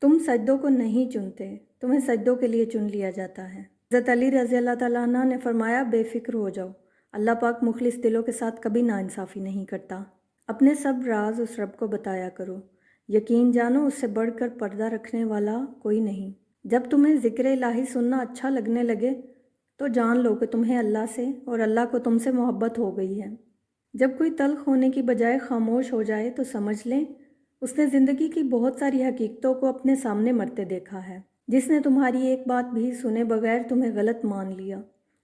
تم سجدوں کو نہیں چنتے، تمہیں سجدوں کے لیے چن لیا جاتا ہے۔ حضرت علی رضی اللہ تعالیٰ عنہ نے فرمایا، بے فکر ہو جاؤ، اللہ پاک مخلص دلوں کے ساتھ کبھی ناانصافی نہیں کرتا۔ اپنے سب راز اس رب کو بتایا کرو، یقین جانو اس سے بڑھ کر پردہ رکھنے والا کوئی نہیں۔ جب تمہیں ذکر الہی سننا اچھا لگنے لگے تو جان لو کہ تمہیں اللہ سے اور اللہ کو تم سے محبت ہو گئی ہے۔ جب کوئی تلخ ہونے کی بجائے خاموش ہو جائے تو سمجھ لیں اس نے زندگی کی بہت ساری حقیقتوں کو اپنے سامنے مرتے دیکھا ہے۔ جس نے تمہاری ایک بات بھی سنے بغیر تمہیں غلط مان لیا،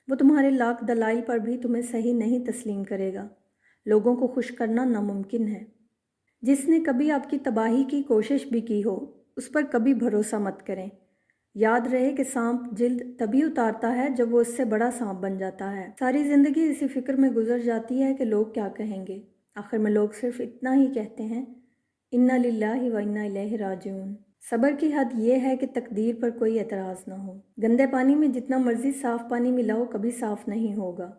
وہ تمہارے لاکھ دلائل پر بھی تمہیں صحیح نہیں تسلیم کرے گا۔ لوگوں کو خوش کرنا ناممکن ہے۔ جس نے کبھی آپ کی تباہی کی کوشش بھی کی ہو، اس پر کبھی بھروسہ مت کریں۔ یاد رہے کہ سانپ جلد تبھی اتارتا ہے جب وہ اس سے بڑا سانپ بن جاتا ہے۔ ساری زندگی اسی فکر میں گزر جاتی ہے کہ لوگ کیا کہیں گے۔ آخر میں لوگ صرف اتنا ہی کہتے ہیں، انا للہ و انا الیہ راجعون۔ صبر کی حد یہ ہے کہ تقدیر پر کوئی اعتراض نہ ہو۔ گندے پانی میں جتنا مرضی صاف پانی ملاؤ کبھی صاف نہیں ہوگا،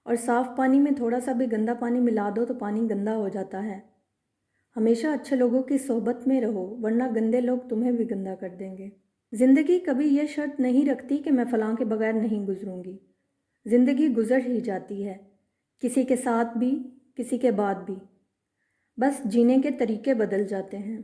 اور صاف پانی میں تھوڑا سا بھی گندا پانی ملا دو تو پانی گندا ہو جاتا ہے۔ ہمیشہ اچھے لوگوں کی صحبت میں رہو، ورنہ گندے لوگ تمہیں بھی گندا کر دیں گے۔ زندگی کبھی یہ شرط نہیں رکھتی کہ میں فلاں کے بغیر نہیں گزروں گی۔ زندگی گزر ہی جاتی ہے، کسی کے ساتھ بھی، کسی کے بعد بھی۔ بس جینے کے طریقے بدل جاتے ہیں۔